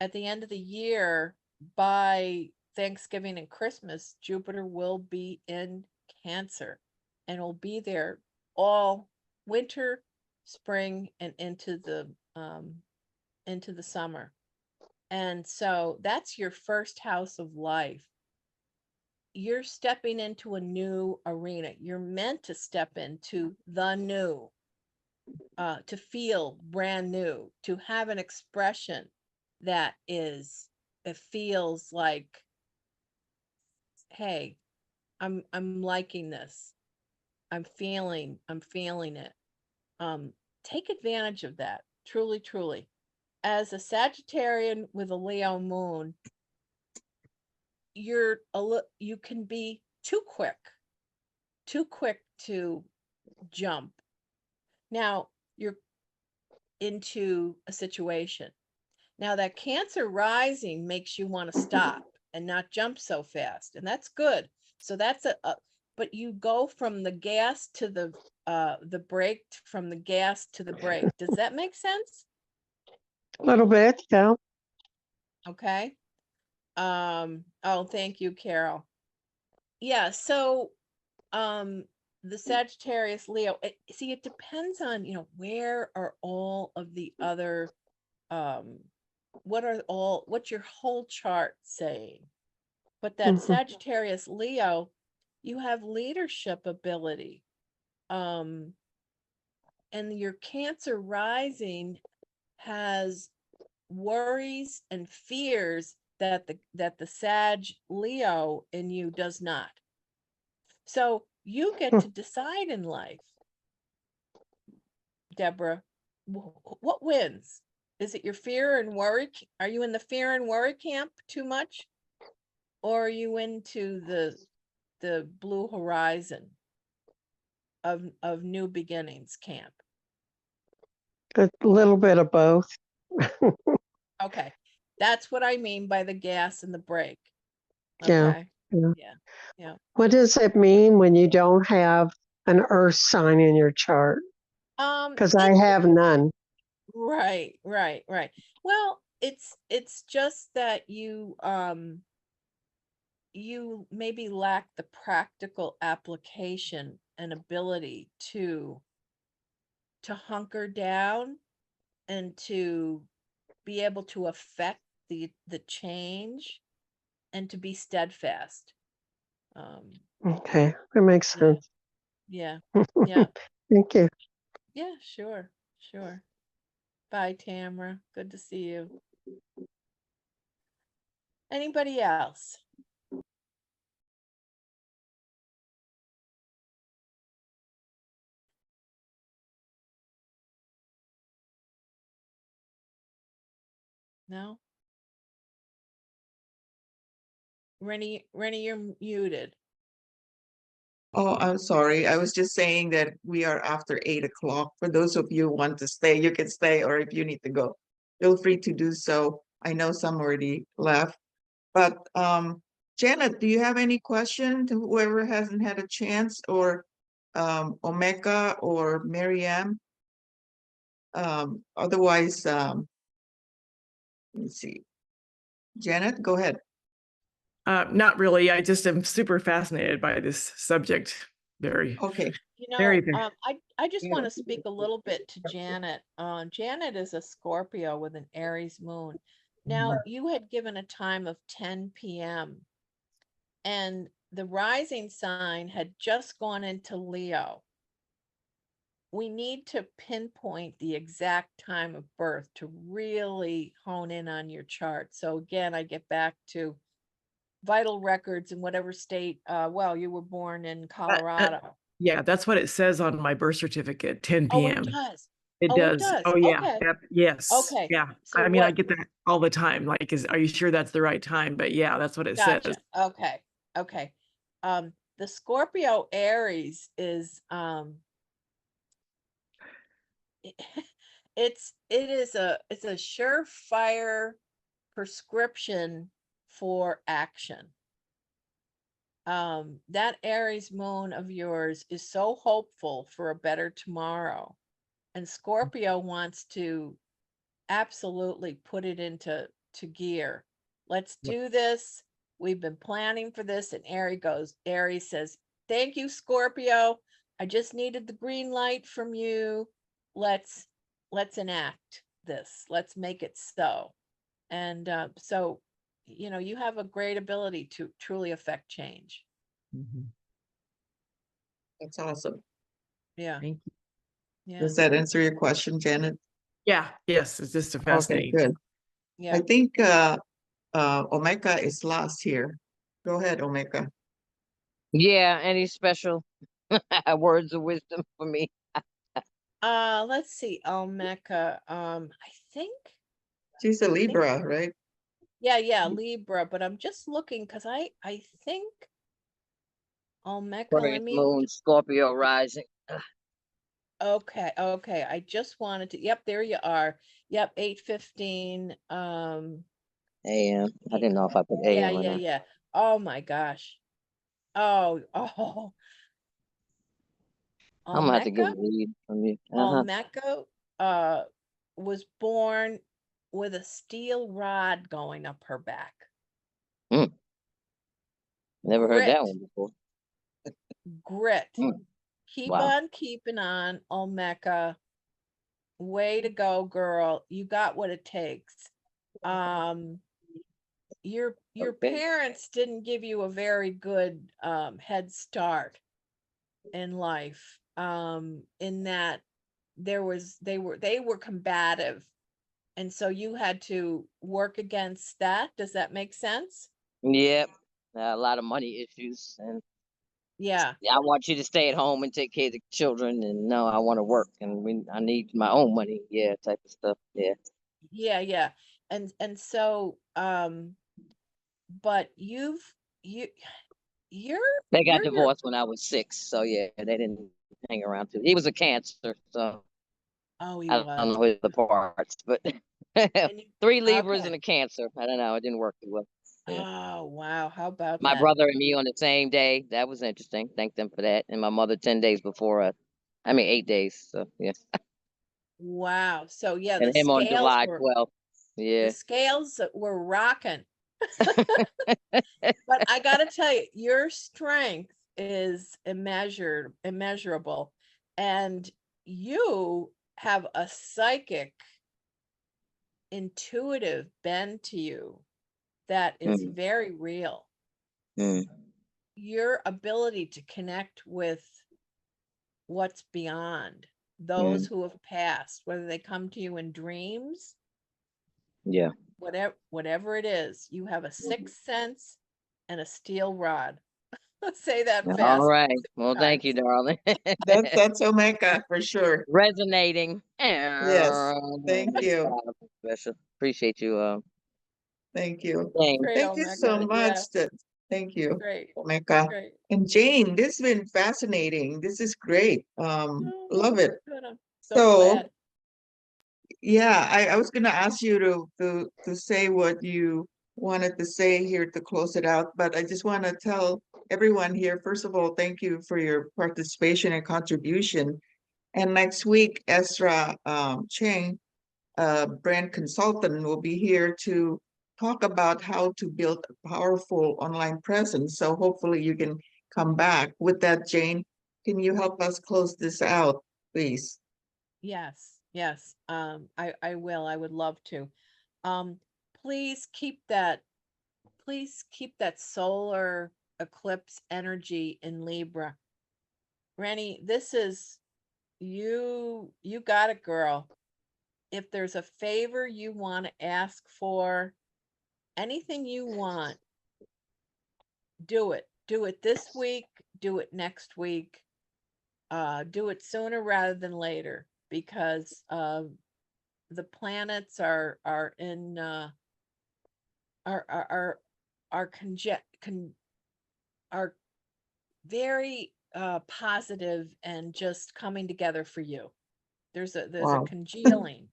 at the end of the year, by Thanksgiving and Christmas, Jupiter will be in Cancer and will be there all winter, spring, and into the summer. And so that's your first house of life. You're stepping into a new arena. You're meant to step into the new, to feel brand new, to have an expression that it feels like, hey, I'm liking this. I'm feeling it. Take advantage of that. Truly, truly. As a Sagittarian with a Leo moon, you can be too quick to jump. Now you're into a situation. Now that Cancer rising makes you want to stop and not jump so fast, and that's good. So that's but you go from the gas to the brake, from the gas to the brake. Does that make sense? A little bit, yeah. Okay. Oh, thank you, Carol. Yeah, so the Sagittarius Leo, see, it depends on, where are all of the other what's your whole chart saying? But that Sagittarius Leo, you have leadership ability. And your Cancer rising has worries and fears that the Sag Leo in you does not. So you get to decide in life, Deborah, what wins? Is it your fear and worry? Are you in the fear and worry camp too much? Or are you into the blue horizon of new beginnings camp? A little bit of both. Okay. That's what I mean by the gas and the brake. Yeah. Okay. Yeah. Yeah. What does it mean when you don't have an earth sign in your chart? Because I have none. Right. Well, it's just that you maybe lack the practical application and ability to hunker down and to be able to affect the change and to be steadfast. Okay, that makes sense. Yeah. Thank you. Yeah, sure. Bye, Tamara. Good to see you. Anybody else? No? Rennie, you're muted. Oh, I'm sorry. I was just saying that we are after 8 o'clock. For those of you who want to stay, you can stay, or if you need to go, feel free to do so. I know some already left. But Janet, do you have any question to whoever hasn't had a chance, or Omeka or Marianne? Otherwise, let's see. Janet, go ahead. Not really. I just am super fascinated by this subject. very, Okay. very, I just want to Beautiful. speak a little bit to Janet. Janet is a Scorpio with an Aries moon. Now, you had given a time of 10 p.m. and the rising sign had just gone into Leo. We need to pinpoint the exact time of birth to really hone in on your chart. So again, I get back to vital records in whatever state. Well, you were born in Colorado. yeah, that's what it says on my birth certificate, 10 Oh, it p.m. does. It Oh, it does. does. Oh yeah. Okay. Yep. Yes. Okay. Yeah. So I mean, I what? get that all the time. Like, are you sure that's the right time? But yeah, that's what it says. Gotcha. Okay. Okay. The Scorpio Aries is it's a surefire prescription for action. That Aries moon of yours is so hopeful for a better tomorrow, and Scorpio wants to absolutely put it into gear. Let's do this. We've been planning for this. And Aries says, thank you, Scorpio. I just needed the green light from you. Let's enact this. Let's make it so. And so, you have a great ability to truly affect change. That's awesome. Yeah. Thank you. Yeah. Does that answer your question, Janet? Yeah. Yes. It's just a Okay, fascinating. good. Yeah. I think Omeka is last here. Go ahead, Omeka. Yeah, any special words of wisdom for me? Let's see, Olmeca. I think She's a Libra, right? yeah, Libra, but I'm just looking because I think Olmeca, let Aquarius me moon, Scorpio rising. okay, I just wanted to, yep, there you are. Yep, 8:15. AM. I didn't know if I put AM or not. Yeah. Oh my gosh. Oh, I'm gonna have to get a Olmeca? read from you. Olmeca was born with a steel rod going up her back. Never heard that Grit. one before. Grit. Keep Wow. on keeping on, Olmeca. Way to go, girl. You got what it takes. Your Okay. parents didn't give you a very good head start in life. In that they were combative. And so you had to work against that. Does that make sense? Yep. A lot of money issues, and Yeah. I want you to stay at home and take care of the children, and no, I want to work, and I need my own money. Yeah, type of stuff. Yeah. Yeah. And so but you're They got your divorced when I was 6, so yeah, they didn't hang around too. He was a cancer, so he I don't was. know the parts, but And 3 Libras okay. and a cancer. I don't know. It didn't work too well. Yeah. Oh wow, how about My that? brother and me on the same day. That was interesting. Thank them for that. And my mother 10 days before us. 8 days. So yeah. Wow. So yeah, And him on July 12th. the Yeah. scales were rocking. But I gotta tell you, your strength is immeasurable, and you have a psychic, intuitive bend to you that is very real. Your ability to connect with what's beyond, those who have passed, whether they come to you in dreams, Yeah. whatever it is, you have a sixth sense and a steel rod. Let's say that fast. All right. Well, thank you, darling. That's Omeka for sure. Resonating. Yes. Thank you. Special. Appreciate you. Thank you. Jane. Great, Thank you so Omeka. much. Yeah. Thank you, Great. Omeka. Great. And Jane, this has been fascinating. This is great. Love it. Good. I'm so glad. Yeah, I was gonna ask you to say what you wanted to say here to close it out, but I just want to tell everyone here, first of all, thank you for your participation and contribution. And next week, Ezra Cheng, brand consultant, will be here to talk about how to build a powerful online presence. So hopefully you can come back with that, Jane. can you help us close this out, please? Yes, yes, I will, I would love to. Please keep that solar eclipse energy in Libra. Rennie, this is, you got it, girl. If there's a favor you want to ask for, anything you want, do it. Do it this week, do it next week. Do it sooner rather than later, because the planets are in are very positive and just coming together for you. There's a Wow. congealing,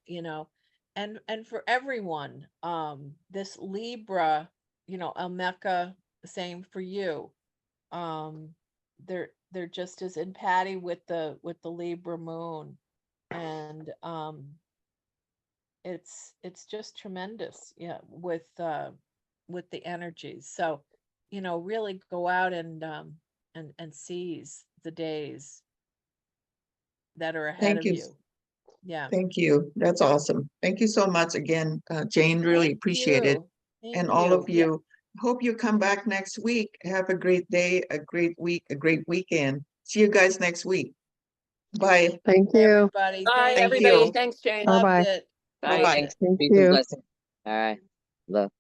you know, and for everyone, this Libra, you know, Almeka, same for you. They're just as in Patty with the Libra moon, and it's just tremendous, yeah, with the energies. So, you know, really go out and seize the days that are ahead Thank of you. you. Yeah. Thank you. That's awesome. Thank you so much again, Jane. Really Thank appreciate it. you. Thank And all of Yeah. you, hope you come back next week. Have a great day, a great week, a great weekend. See you guys next week. Bye. Thank you. Everybody. Bye, Thank everybody. you. Thanks, Jane. Loved Bye-bye. it. Bye. Bye-bye. Thanks. Thank Peace and you. blessing. All right. Love.